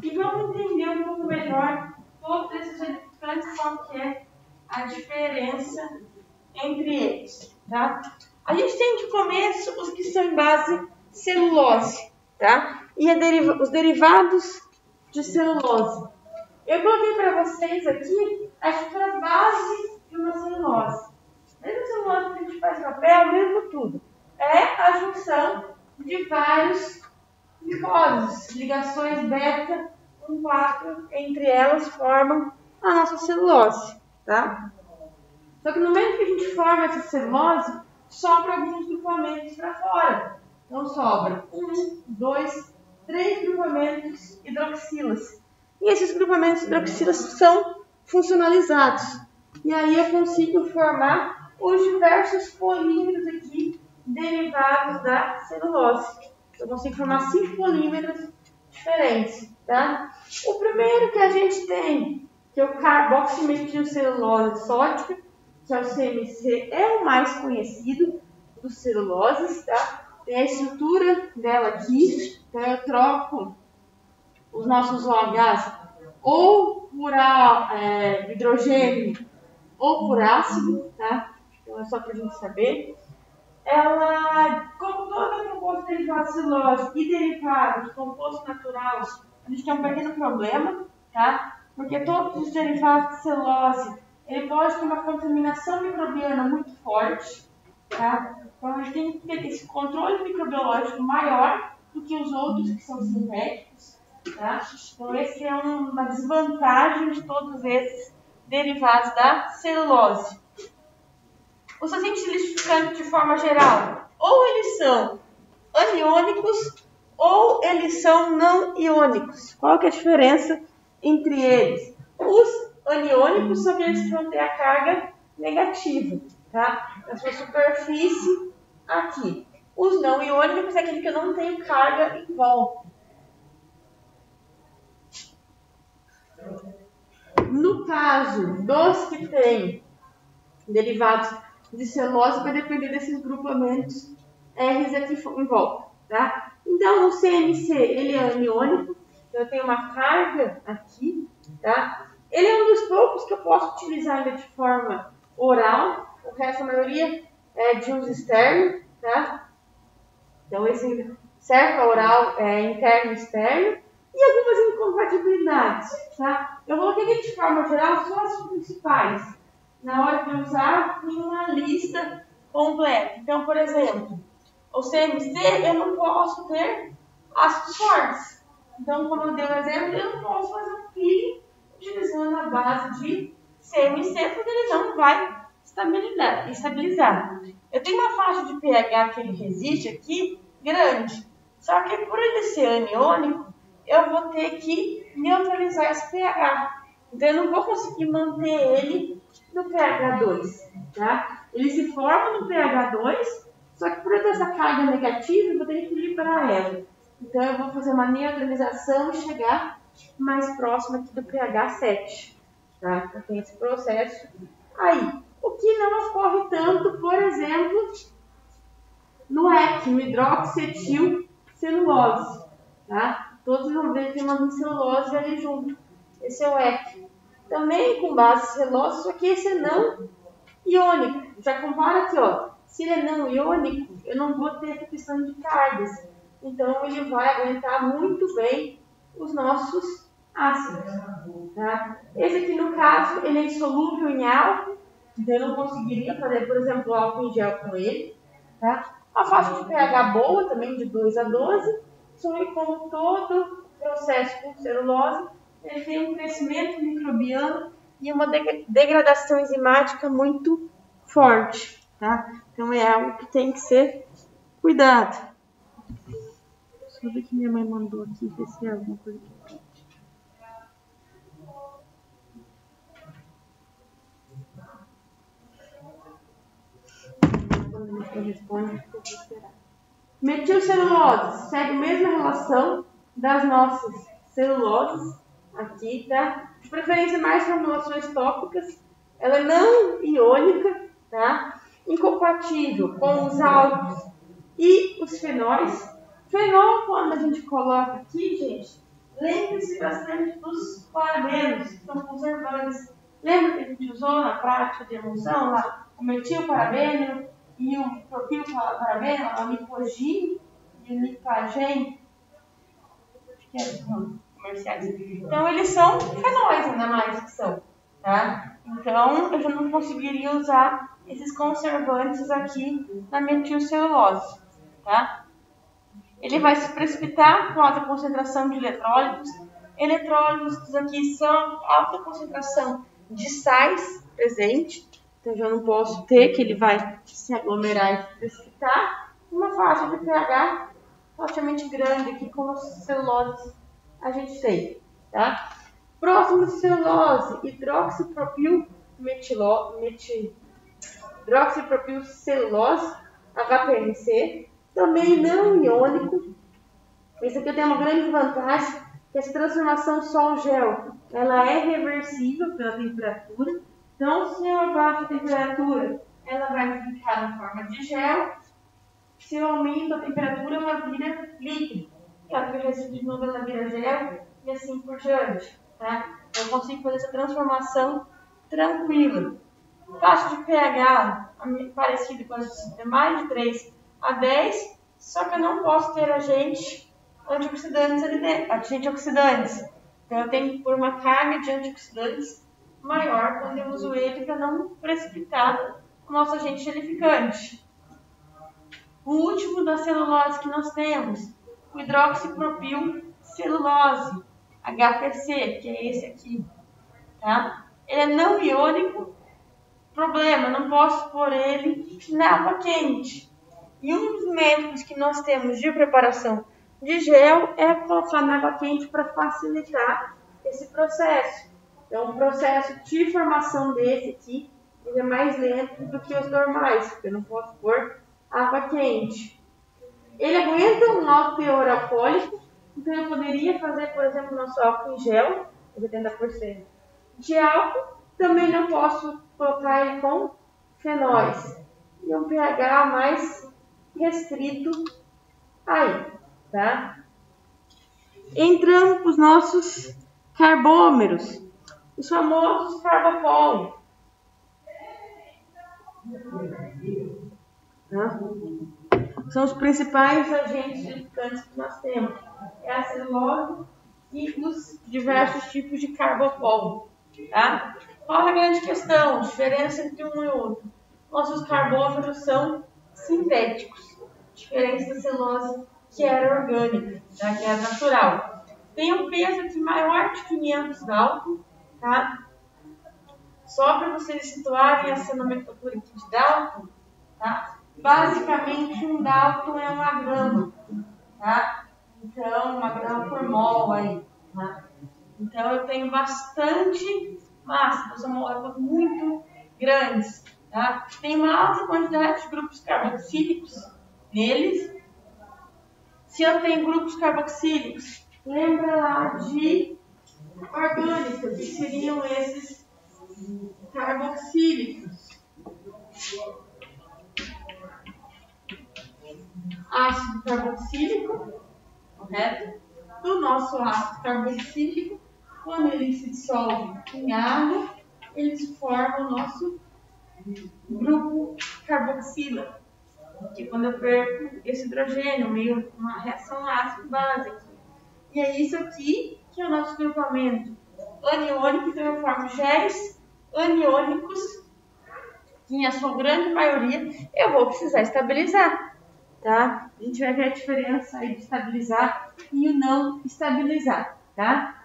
E vamos entender um pouco melhor todos esses gelificantes, qual que é a diferença entre eles. Tá? A gente tem de começo os que são em base celulose, tá? E os derivados de celulose. Eu coloquei para vocês aqui a estrutura base de uma celulose. Mesmo celulose que a gente faz papel, mesmo tudo. É a junção de vários glicoses, ligações beta com 4 entre elas formam a nossa celulose. Tá? Só que no momento que a gente forma essa celulose, sobra alguns grupamentos para fora. Então sobra 1, 2, 3 grupamentos hidroxilas. E esses grupamentos hidroxilas são funcionalizados. E aí eu consigo formar os diversos polímeros aqui derivados da celulose. Eu consigo formar 5 polímeros diferentes. Tá? O primeiro que a gente tem, que é o carboximetilcelulose sódica, que é o CMC, é o mais conhecido dos celuloses, tá? Tem a estrutura dela aqui, então eu troco os nossos OHs ou por hidrogênio ou por ácido, tá? Então é só para a gente saber. Ela, como todo composto derivado de celulose e derivado de composto natural, a gente tem um pequeno problema, tá? Porque todos os derivados de celulose, ele pode ter uma contaminação microbiana muito forte, tá? Então, a gente tem que ter esse controle microbiológico maior do que os outros que são sintéticos, tá? Então, esse é uma desvantagem de todos esses derivados da celulose. Os agentes lixificantes, de forma geral, ou eles são aniônicos ou eles são não iônicos. Qual que é a diferença entre eles? Os aniônicos são aqueles que vão ter a carga negativa, tá? Na sua superfície aqui. Os não iônicos é aquele que eu não tenho carga em volta. No caso dos que têm derivados de celulose, vai depender desses grupamentos R's aqui em volta, tá? Então, o CMC, ele é aniônico, então eu tenho uma carga aqui, tá? Ele é um dos poucos que eu posso utilizar ainda de forma oral, o resto, a maioria, é de uso externo, tá? Então, esse serve para oral interno e externo, e algumas incompatibilidades, tá? Eu coloquei aqui de forma geral só as principais. Na hora de usar, tem uma lista completa. Então, por exemplo, o CMC, eu não posso ter ácidos fortes. Então, como eu dei o exemplo, eu não posso fazer um peeling utilizando a base de CMC, porque ele não vai estabilizar. Eu tenho uma faixa de pH que ele resiste aqui grande. Só que por ele ser aniônico, eu vou ter que neutralizar esse pH. Então, eu não vou conseguir manter ele no pH 2, tá? Ele se forma no pH 2, só que por eu ter essa carga negativa, eu vou ter que equilibrar ela. Então, eu vou fazer uma neutralização e chegar mais próximo aqui do pH 7, tá? Então, tem esse processo aí. O que não ocorre tanto, por exemplo, no EC, no hidroxietilcelulose, tá? Todos vão ver que tem uma celulose ali junto. Esse é o EC. Também com base celulose, só que esse é não iônico. Já compara aqui, ó. Se ele é não iônico, eu não vou ter essa questão de cargas. Então, ele vai aguentar muito bem os nossos ácidos, tá? Esse aqui, no caso, ele é insolúvel em álcool. Então, eu não conseguiria fazer, por exemplo, álcool em gel com ele, tá? A faixa de pH boa também, de 2 a 12. Só que como todo processo com celulose, ele tem um crescimento microbiano e uma degradação enzimática muito forte, tá? Então, é algo que tem que ser cuidado. Deixa eu ver o que minha mãe mandou aqui, ver se é alguma coisa que pode. Metilcelulose segue a mesma relação das nossas celuloses aqui, tá? De preferência mais formulações tópicas. Ela é não iônica, tá? Incompatível com os álcools e os fenóis. Fenol, quando a gente coloca aqui, gente, lembre-se bastante dos parabenos, que são conservantes. Lembra que a gente usou na prática de emulsão lá? O metilparabeno e o propilparabeno, a micogine e o micagen, acho que é comerciais. Então, eles são fenóis, ainda mais que são, tá? Então, eu já não conseguiria usar esses conservantes aqui na metilcelulose, tá? Ele vai se precipitar com alta concentração de eletrólitos. Eletrólitos aqui são alta concentração de sais presente. Então, já não posso ter que ele vai se aglomerar e se precipitar. Uma faixa de pH relativamente grande aqui, como as celuloses a gente tem, tá? Próximo de celulose, hidroxipropilcelulose, HPLC, também não iônico. Esse aqui tem uma grande vantagem, que essa transformação sol-gel, ela é reversível pela temperatura. Então, se eu abaixo a temperatura, ela vai ficar na forma de gel. Se eu aumento a temperatura, ela vira líquido. E ela vira de novo, ela vira gel e assim por diante, tá? Eu consigo fazer essa transformação tranquila. Taxa de pH parecida com as demais, de 3 a 10, só que eu não posso ter agentes antioxidantes ali dentro, antioxidantes. Então, eu tenho que pôr uma carga de antioxidantes maior quando eu uso ele para não precipitar o nosso agente gelificante. O último da celulose que nós temos, o hidroxipropilcelulose, HPC, que é esse aqui, tá? Ele é não iônico. Problema, não posso pôr ele na água quente. E um dos métodos que nós temos de preparação de gel é colocar na água quente para facilitar esse processo. Então, o processo de formação desse aqui ele é mais lento do que os normais, porque eu não posso pôr água quente. Ele aguenta um alto teor alcoólico, então eu poderia fazer, por exemplo, nosso álcool em gel, 80%, de álcool, também não posso colocar ele com fenóis. E um pH mais restrito aí, tá? Entrando para os nossos carbômeros, os famosos carbopol. Tá? São os principais agentes gelificantes que nós temos. É a celulose e os diversos tipos de carbopol. Tá? Qual é a grande questão? Diferença entre um e outro. Nossos carbômeros são sintéticos, diferente da celulose que era orgânica, tá? Que é natural. Tem um peso aqui maior de 500 Dalton, tá? Só para vocês situarem essa nomenclatura aqui de Dalton, tá? Basicamente um Dalton é uma grama, tá? Então, uma grama por mol aí, tá? Então eu tenho bastante massa, são moléculas muito grandes, tá? Tem uma alta quantidade de grupos carboxílicos neles. Se eu tenho grupos carboxílicos, lembra lá de orgânicos, que seriam esses carboxílicos. Ácido carboxílico, correto? Do nosso ácido carboxílico, quando ele se dissolve em água, eles formam o nosso grupo carboxila, que quando eu perco esse hidrogênio, meio uma reação ácido-base. E é isso aqui que é o nosso grupamento aniônico, então eu formo géis aniônicos, que em sua grande maioria eu vou precisar estabilizar, tá? A gente vai ver a diferença aí de estabilizar e o não estabilizar, tá?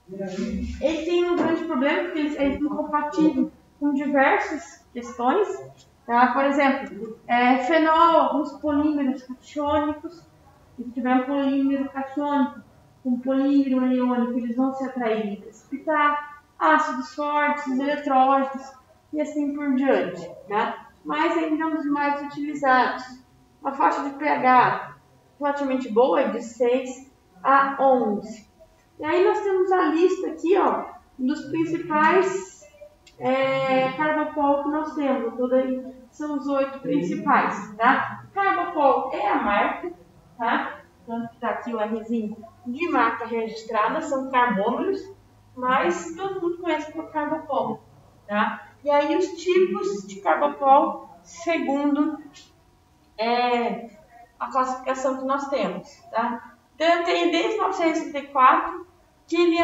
Ele tem um grande problema, porque ele é incompatível com diversas questões, tá? Por exemplo, fenol, alguns polímeros catiônicos, se tiver um polímero catiônico com polímero aniônico, eles vão se atrair e precipitar, ácidos fortes, eletrólitos e assim por diante, tá? Mas ainda um dos mais utilizados, uma faixa de pH relativamente boa, de 6 a 11. E aí nós temos a lista aqui, ó, dos principais carbopol que nós temos. Tudo aí são os 8 principais, tá? Carbopol é a marca, tá? Tanto que tá aqui o Rzinho de marca registrada, são carbômeros, mas todo mundo conhece por carbopol, tá? E aí os tipos de carbopol segundo a classificação que nós temos, tá? Então eu tenho desde 1964 que ele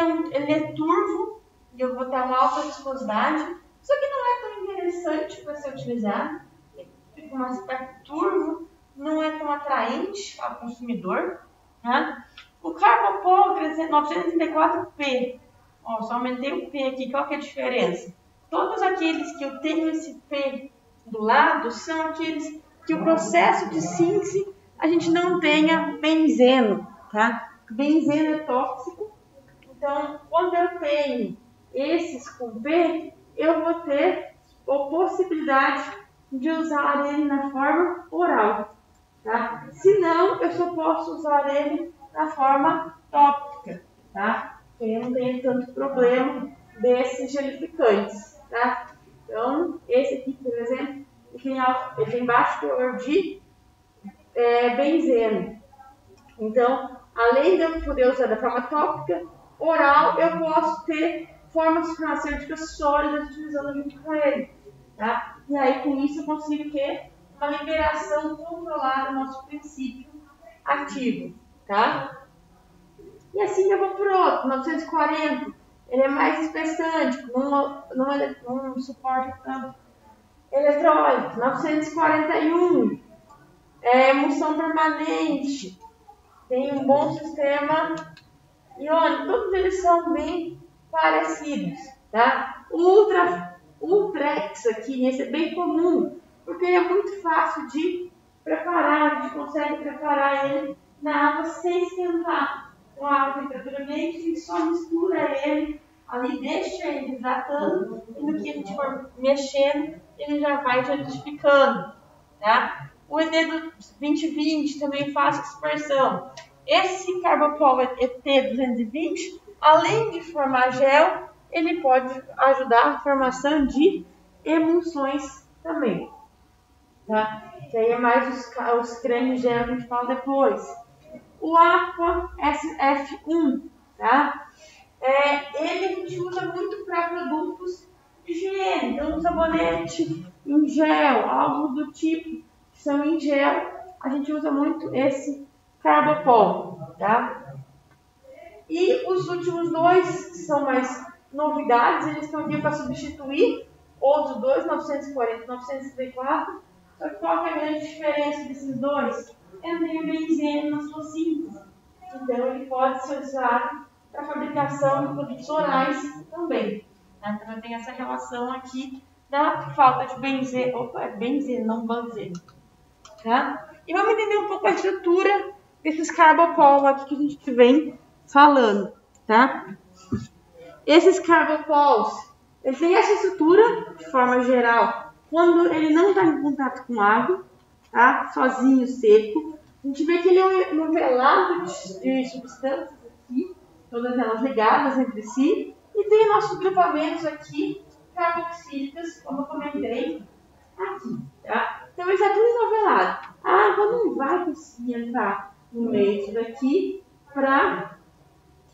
é turvo, e eu vou ter uma alta viscosidade, só que não é tão interessante para ser utilizado, fica um aspecto turvo, não é tão atraente ao consumidor, tá? O carbopol 934P, ó, só aumentei o P aqui, qual que é a diferença? Todos aqueles que eu tenho esse P do lado são aqueles que o processo de síntese a gente não tenha benzeno, tá? Benzeno é tóxico, então quando eu tenho esses com P, eu vou ter a possibilidade de usar ele na forma oral, tá? Se não, eu só posso usar ele na forma tópica, tá? Porque eu não tenho tanto problema desses gelificantes, tá? Então, esse aqui, por exemplo, ele tem baixo teor de benzeno. Então, além de eu poder usar da forma tópica, oral, eu posso ter formas farmacêuticas sólidas utilizando junto com ele, tá? E aí, com isso, eu consigo ter uma liberação controlada do nosso princípio ativo, tá? E assim eu vou por outro, 940, ele é mais espessante, não suporta tanto eletrólito. 941, emulsão permanente, tem um bom sistema iônico, todos eles são bem parecidos, tá? O Ultrex aqui, esse é bem comum, porque ele é muito fácil de preparar, a gente consegue preparar ele na água sem esquentar. Com a água temperatura ambiente, a gente só mistura ele ali, deixa ele hidratando, e no que a gente for mexendo, ele já vai solidificando, tá? O ED do 2020 também faz dispersão. Esse carbopol ET220, além de formar gel, ele pode ajudar a formação de emulsões também, tá? Que aí é mais os cremes gel que a gente fala depois. O Aqua SF1, tá? Ele a gente usa muito para produtos de higiene, então um sabonete em gel, algo do tipo, que são em gel, a gente usa muito esse Carbopol, tá? E os últimos dois são mais novidades, eles estão aqui para substituir outros dois, 940 e 934. Só que qual que é a grande diferença desses dois? Ele tem o benzene na sua síntese. Então ele pode ser usado para fabricação de produtos orais também. Tá? Então tem essa relação aqui da falta de benzene. Opa, é benzene, não benzene. Tá? E vamos entender um pouco a estrutura desses Carbopol aqui que a gente vem falando, tá? Esses Carbopols, eles têm essa estrutura de forma geral quando ele não está em contato com água, tá? Sozinho, seco. A gente vê que ele é um novelado de substâncias aqui, todas elas ligadas entre si, e tem nossos grupamentos aqui carboxílicas, como eu comentei aqui, tá? Então ele está tudo novelado. A água não vai conseguir entrar no meio disso daqui para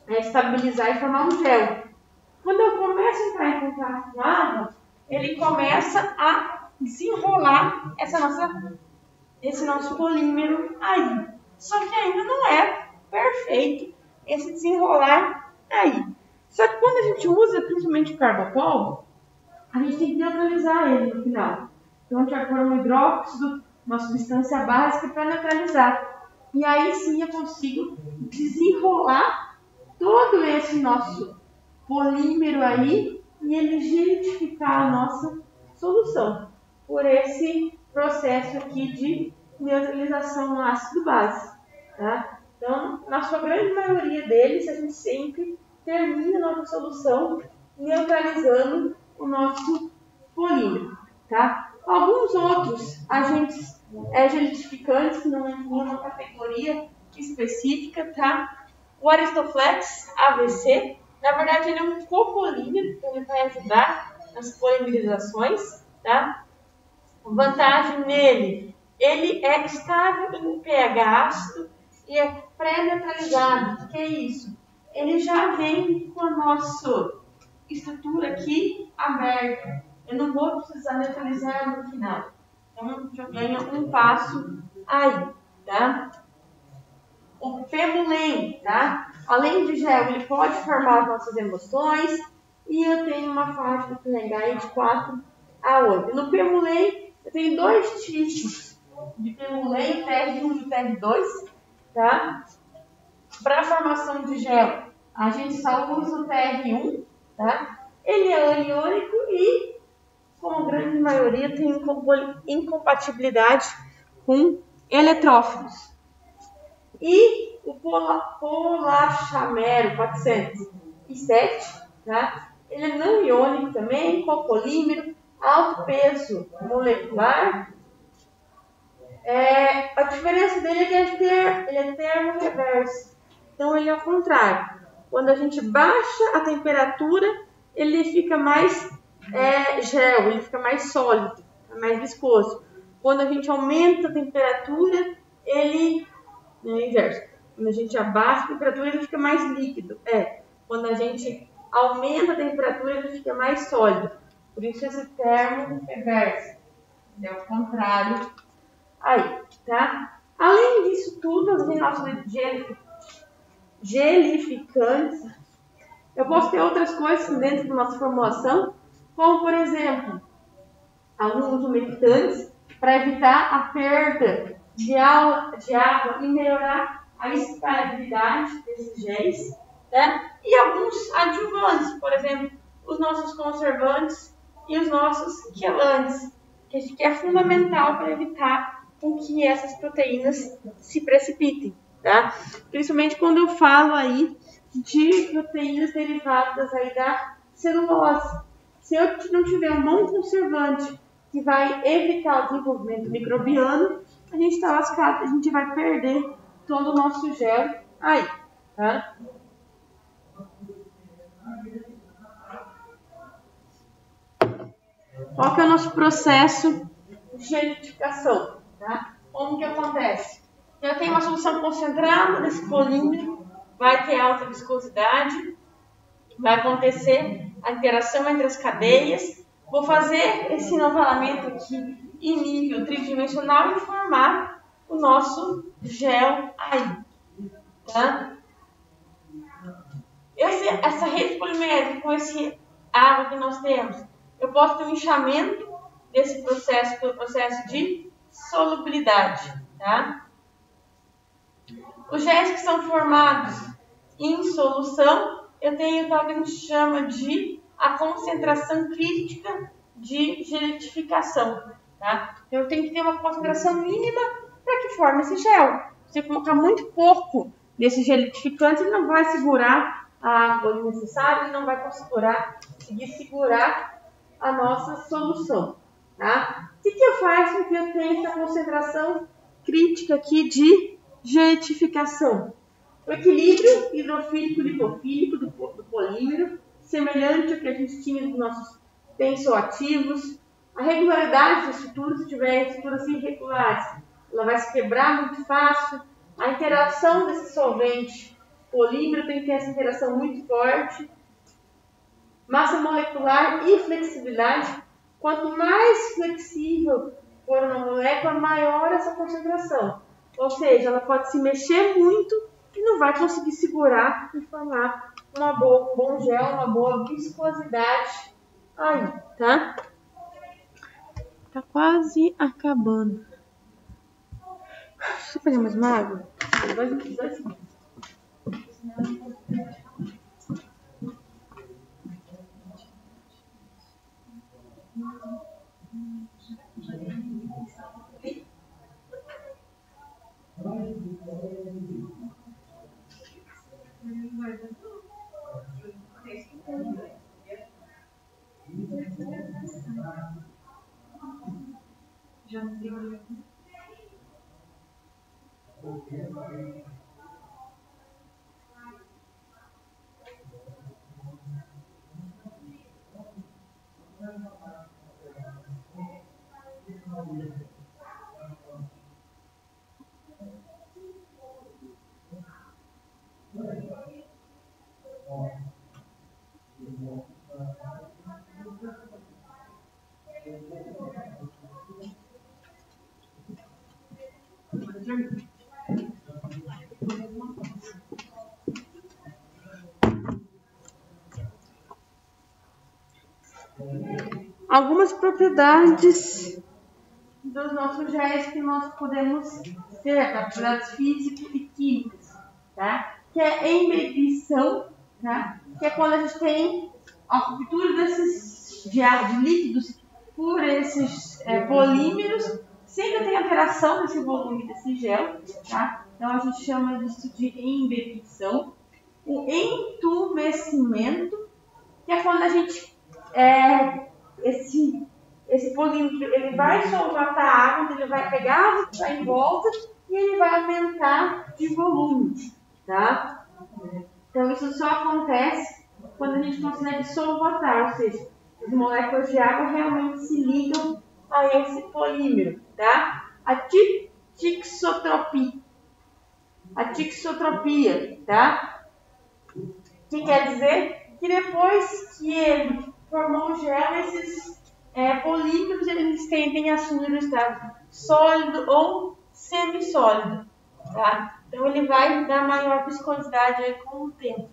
estabilizar e formar um gel. Quando eu começo a entrar em contato com a água, ele começa a desenrolar esse nosso polímero aí. Só que ainda não é perfeito esse desenrolar aí. Só que quando a gente usa principalmente o Carbopol, a gente tem que neutralizar ele no final. Então a gente vai pôr um hidróxido, uma substância básica para neutralizar. E aí sim eu consigo desenrolar todo esse nosso polímero aí e ele gelificar a nossa solução por esse processo aqui de neutralização ácido-base, tá? Então, na sua grande maioria deles, a gente sempre termina a nossa solução neutralizando o nosso polímero, tá? Alguns outros agentes gelificantes que não incluem uma categoria específica, tá? O Aristoflex AVC, na verdade ele é um copolímero, então ele vai ajudar nas polimerizações, tá? A vantagem nele, ele é estável em pH ácido e é pré-neutralizado. O que é isso? Ele já vem com a nossa estrutura aqui aberta. Eu não vou precisar neutralizar no final. Então já ganha um passo aí, tá? O Femulene, tá? Além de gel, ele pode formar as nossas emoções e eu tenho uma faixa de pH de 4 a 8. No Femulene, eu tenho dois tipos de Femulene, TR1 e TR2, tá? Para a formação de gel, a gente só usa o TR1, tá? Ele é aniônico e, como a grande maioria, tem incompatibilidade com eletrófilos. E o Polarchamero 407, tá? Ele é não iônico também, copolímero, alto peso molecular. A diferença dele é que ele é termo-reverso. Então ele é o contrário. Quando a gente baixa a temperatura, ele fica mais gel, ele fica mais sólido, mais viscoso. Quando a gente aumenta a temperatura, ele é o inverso. Quando a gente abaixa a temperatura, ele fica mais líquido. Quando a gente aumenta a temperatura, ele fica mais sólido. Por isso esse termo reverso. É o contrário aí, tá? Além disso tudo, as nossos gelificantes, eu posso ter outras coisas dentro da nossa formulação, como por exemplo, alguns umectantes para evitar a perda de água e melhorar a espalhabilidade desses géis, né? E alguns adjuvantes, por exemplo, os nossos conservantes e os nossos quelantes, que é fundamental para evitar que essas proteínas se precipitem, tá? Principalmente quando eu falo aí de proteínas derivadas aí da celulose. Se eu não tiver um bom conservante que vai evitar o desenvolvimento microbiano, a gente está lascado, a gente vai perder todo o nosso gel aí, tá? Qual que é o nosso processo de gelificação? Tá? Como que acontece? Eu tenho uma solução concentrada desse polímero, vai ter alta viscosidade, vai acontecer a interação entre as cadeias. Vou fazer esse nivelamento aqui em nível tridimensional e formar o nosso gel aí. Tá? Essa rede polimérica com esse água que nós temos, eu posso ter um inchamento desse processo pelo processo de solubilidade. Tá? Os géis que são formados em solução, eu tenho o que a gente chama de a concentração crítica de gelitificação. Tá? Então, eu tenho que ter uma concentração mínima para que forme esse gel. Se você colocar muito pouco desse gelitificante, ele não vai segurar a água necessária, ele não vai conseguir segurar a nossa solução. Tá? O que eu faço com que eu tenha essa concentração crítica aqui de gelitificação? O equilíbrio hidrofílico-lipofílico do polímero, semelhante ao que a gente tinha nos nossos tensoativos. A regularidade das estruturas, se tiver estruturas irregulares, ela vai se quebrar muito fácil. A interação desse solvente polímero tem que ter essa interação muito forte. Massa molecular e flexibilidade. Quanto mais flexível for uma molécula, maior essa concentração. Ou seja, ela pode se mexer muito e não vai conseguir segurar e formar um bom gel, uma boa viscosidade aí, tá? Tá quase acabando. Deixa eu pegar mais uma água. 2 segundos. Já não tem. Algumas propriedades dos nossos géis que nós podemos ter, propriedades físicas e químicas, tá? Que é a embebição, tá? Que é quando a gente tem a ruptura desses de líquidos por esses polímeros, sem que eu tenha alteração desse volume desse gel, tá? Então a gente chama disso de embebição. O entumecimento, que é quando a gente esse polímero ele vai solvatar a água, ele vai pegar a água que está em volta e ele vai aumentar de volume, tá? Então isso só acontece quando a gente consegue solvatar, ou seja, as moléculas de água realmente se ligam a esse polímero, tá? A tixotropia, tá? Que quer dizer que depois que ele formou o gel, esses polímeros eles tendem a assumir o estado sólido ou semissólido, tá? Então ele vai dar maior viscosidade aí com o tempo.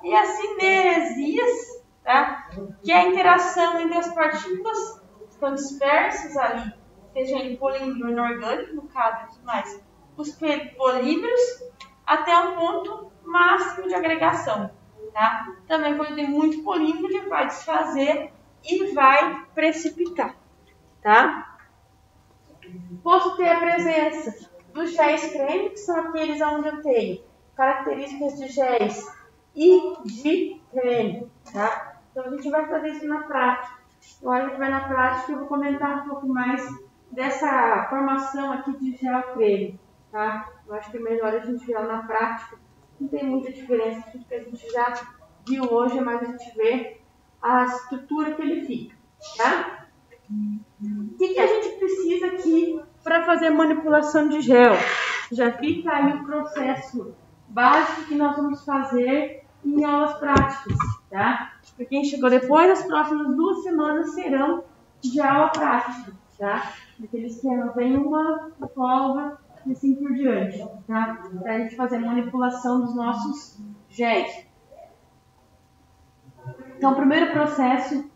E as cineresias, tá? Que é a interação entre as partículas que estão dispersas ali, seja em polímero inorgânico, no caso mais os polímeros, até um ponto máximo de agregação. Tá? Também quando tem muito polímero, ele vai desfazer e vai precipitar. Tá? Posso ter a presença dos géis creme, que são aqueles onde eu tenho características de géis e de creme. Tá? Então a gente vai fazer isso na prática. Agora a gente vai na prática e eu vou comentar um pouco mais dessa formação aqui de gel creme. Tá? Eu acho que é melhor a gente ver na prática. Não tem muita diferença, tudo que a gente já viu hoje, mas a gente vê a estrutura que ele fica, tá? O que a gente precisa aqui para fazer manipulação de gel? Já fica aí o processo básico que nós vamos fazer em aulas práticas, tá? Para quem chegou depois, as próximas 2 semanas serão de aula prática, tá? Naquele esquema vem uma prova e assim por diante, tá? Para a gente fazer manipulação dos nossos géis. Então, o primeiro processo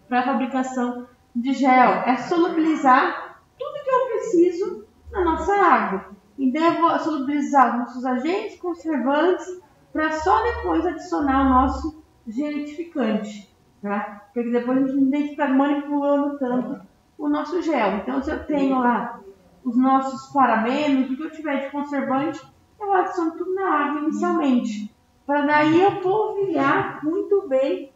para a fabricação de gel é solubilizar tudo que eu preciso na nossa água. Então, eu vou solubilizar os nossos agentes conservantes para só depois adicionar o nosso gelificante, tá? Porque depois a gente não tem que ficar manipulando tanto o nosso gel. Então, se eu tenho lá os nossos parabenos, o que eu tiver de conservante, eu adiciono tudo na água inicialmente. Para daí eu polvilhar muito bem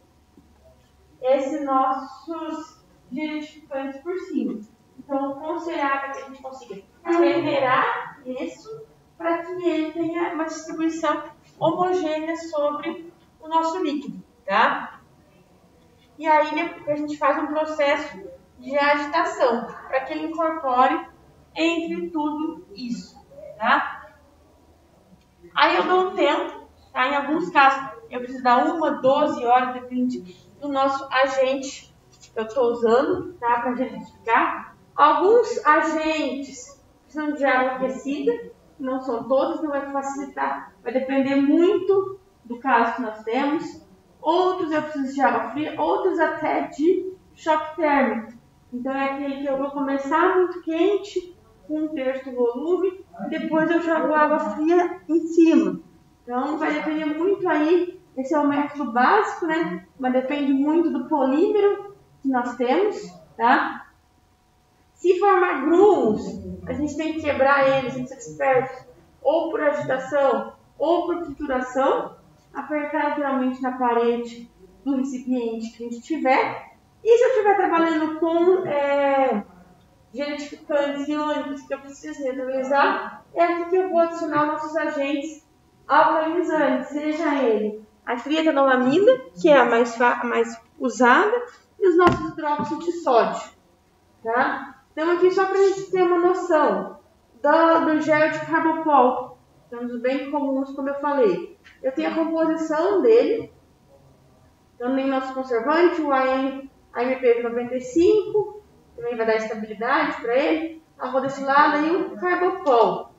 esses nossos gelificantes por cima. Então, o conselhado é que a gente consiga peneirar isso para que ele tenha uma distribuição homogênea sobre o nosso líquido, tá? E aí depois a gente faz um processo de agitação para que ele incorpore entre tudo isso, tá? Aí eu dou um tempo, tá? Em alguns casos eu preciso dar 1, 12 horas, depende do nosso agente que eu estou usando, tá? Para gelificar. Alguns agentes precisam de água aquecida, não são todos, não vai facilitar, vai depender muito do caso que nós temos. Outros eu preciso de água fria, outros até de choque térmico. Então é aquele que eu vou começar muito quente, com 1/3 do volume, depois eu jogo água fria em cima. Então vai depender muito aí, esse é o método básico, né? Mas depende muito do polímero que nós temos, tá? Se formar grumos, a gente tem que quebrar eles, tem que ser dispersos, ou por agitação, ou por trituração, apertar geralmente na parede do recipiente que a gente tiver. E se eu estiver trabalhando com gelificantes iônicos que eu preciso neutralizar, é aqui que eu vou adicionar nossos agentes alcalinizantes, seja ele a trietanolamina, que é a mais usada, e os nossos hidróxidos de sódio, tá? Então aqui só para a gente ter uma noção do gel de carbopol, são os bem comuns, como eu falei. Eu tenho a composição dele, então tem nosso conservante, o AMP 95, também vai dar estabilidade para ele, a rodestilada e o carbopol.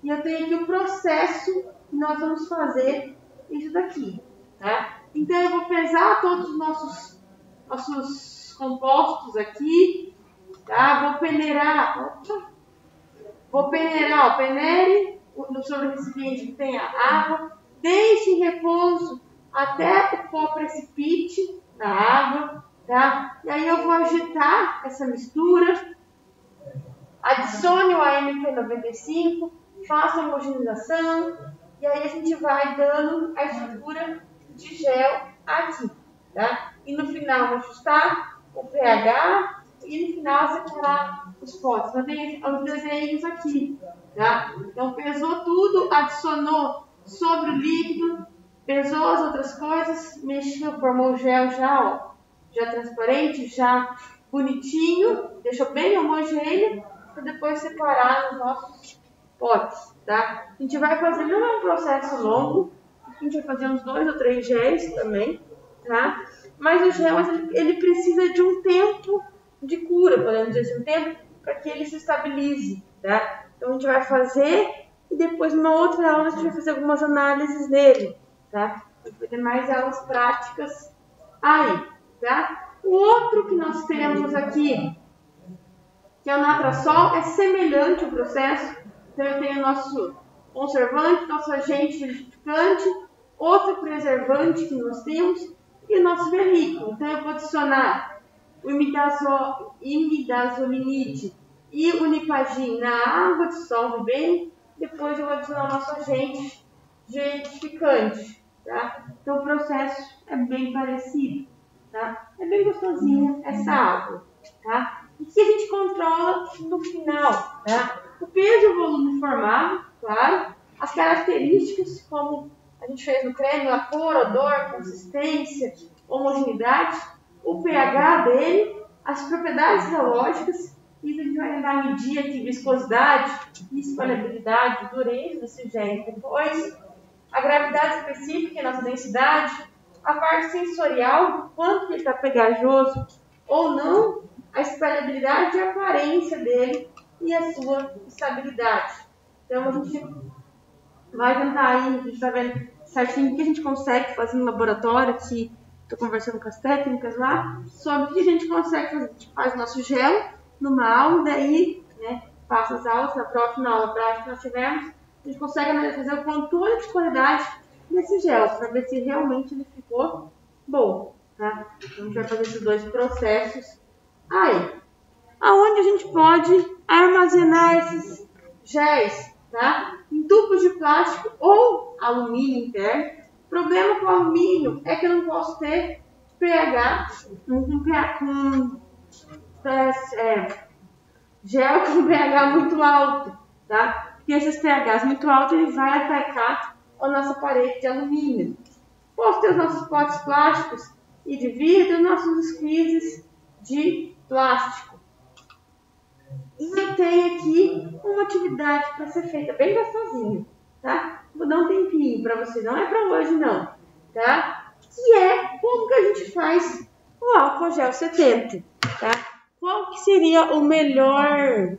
E eu tenho aqui o processo que nós vamos fazer isso daqui, tá? Então eu vou pesar todos os nossos compostos aqui, tá? Vou peneirar, peneire sobre o recipiente que tenha água, deixe em repouso até o pó precipite na água, tá? E aí eu vou agitar essa mistura, adicione o AMP95, faça a homogeneização, e aí a gente vai dando a estrutura de gel aqui, tá? E no final ajustar o pH e no final separar os potes. Eu tenho os desenhos aqui, tá? Então pesou tudo, adicionou sobre o líquido, pesou as outras coisas, mexeu, formou o gel já transparente, já bonitinho, deixou bem homogêneo, para depois separar nos nossos potes, tá? A gente vai fazer, não é um processo longo, a gente vai fazer uns 2 ou 3 géis também, tá? Mas o gel, ele precisa de um tempo de cura, podemos dizer assim, um tempo para que ele se estabilize, tá? Então a gente vai fazer e depois numa outra aula a gente vai fazer algumas análises dele, tá? Vai ter mais aulas práticas aí, tá? O outro que nós temos aqui, que é o natrasol, é semelhante ao processo. Então eu tenho o nosso conservante, nosso agente gelificante, outro preservante que nós temos e o nosso veículo. Então eu vou adicionar o imidazolinite e o Nipagin na água, dissolve bem. Depois eu vou adicionar o nosso agente gelificante, tá? Então o processo é bem parecido, tá? É bem gostosinha essa água, tá? E que a gente controla no final, tá? O peso e o volume formado, claro. As características, como a gente fez no creme, a cor, odor, consistência, homogeneidade. O pH dele, as propriedades geológicas. Isso a gente vai tentar medir aqui viscosidade, espalhabilidade, dureza desse gel. Depois, a gravidade específica e nossa densidade, a parte sensorial, quanto ele está pegajoso ou não, a espalhabilidade e a aparência dele e a sua estabilidade. Então, a gente vai tentar aí, a gente está vendo certinho o que a gente consegue fazer no laboratório, que estou conversando com as técnicas lá, sobre o que a gente consegue fazer. A gente faz o nosso gel numa aula, daí, né, passa as aulas, na aula prática que nós tivemos, a gente consegue fazer o controle de qualidade desse gel, para ver se realmente ele ficou bom, tá? Então, a gente vai fazer esses dois processos aí. Aonde a gente pode armazenar esses géis, tá? Em tubos de plástico ou alumínio interno. O problema com o alumínio é que eu não posso ter pH gel com pH muito alto, tá? Porque esses pHs muito altos, ele vai atacar a nossa parede de alumínio. Posso ter os nossos potes plásticos e de vidro, nossos squeezes de plástico. E eu tenho aqui uma atividade para ser feita bem gostosinha, tá? Vou dar um tempinho para você, não é para hoje não, tá? Que é como que a gente faz o álcool gel 70, tá? Qual que seria o melhor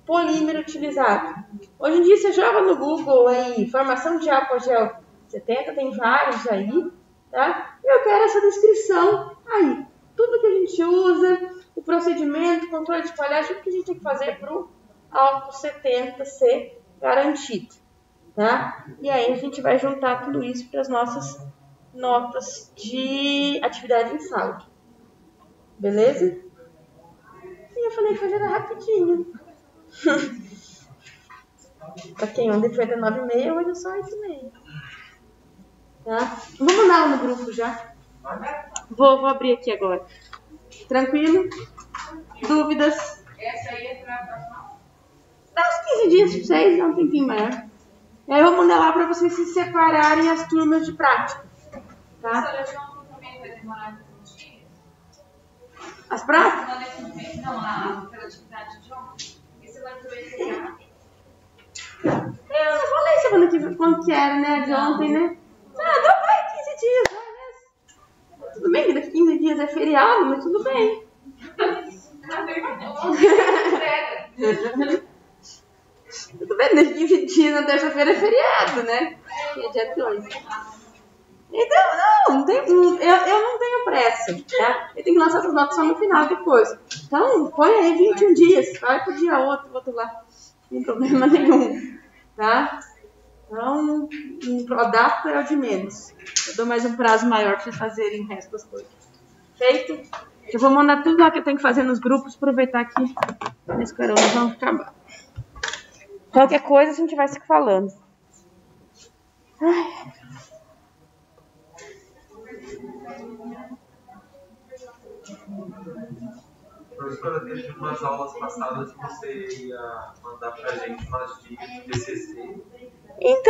polímero utilizado? Hoje em dia você joga no Google aí, formação de álcool gel 70, tem vários aí, tá? E eu quero essa descrição aí. Tudo que a gente usa, o procedimento, controle de qualidade, tudo que a gente tem que fazer para o álcool 70 ser garantido, tá? E aí a gente vai juntar tudo isso para as nossas notas de atividade em sala. Beleza? E eu falei que fazer rapidinho. Pra quem ontem foi até 9h30, hoje é só 8h30. Tá? Vou mandar lá no grupo já. Vou abrir aqui agora. Tranquilo? Dúvidas? Essa aí é pra próxima? Dá uns 15 dias pra vocês, dá um tempinho maior. E aí eu vou mandar lá pra vocês se separarem as turmas de prática. Tá? A seleção também vai demorar 20 dias? As práticas? Não, pela atividade de ontem. E semana que vem seria? Eu não falei semana que vem quando que era, né? De ontem, né? Ah, não vai 15 dias, vai mesmo. Tudo bem que daqui 15 dias é feriado, mas tudo bem. Tudo bem, daqui 15 dias na terça-feira é feriado, né? É dia 2. Então, não tem, eu não tenho pressa, tá? Eu tenho que lançar essas notas só no final depois. Então, põe aí 21 dias, vai pro dia outro lá. Não tem problema nenhum, tá? Então, a data é o de menos. Eu dou mais um prazo maior para vocês fazerem o resto das coisas. Feito? Eu vou mandar tudo lá que eu tenho que fazer nos grupos, aproveitar que nesse caramba vão acabar. Qualquer coisa a gente vai se falando. Ai. Professora, teve umas aulas passadas que você ia mandar pra gente umas dicas de TCC. Então,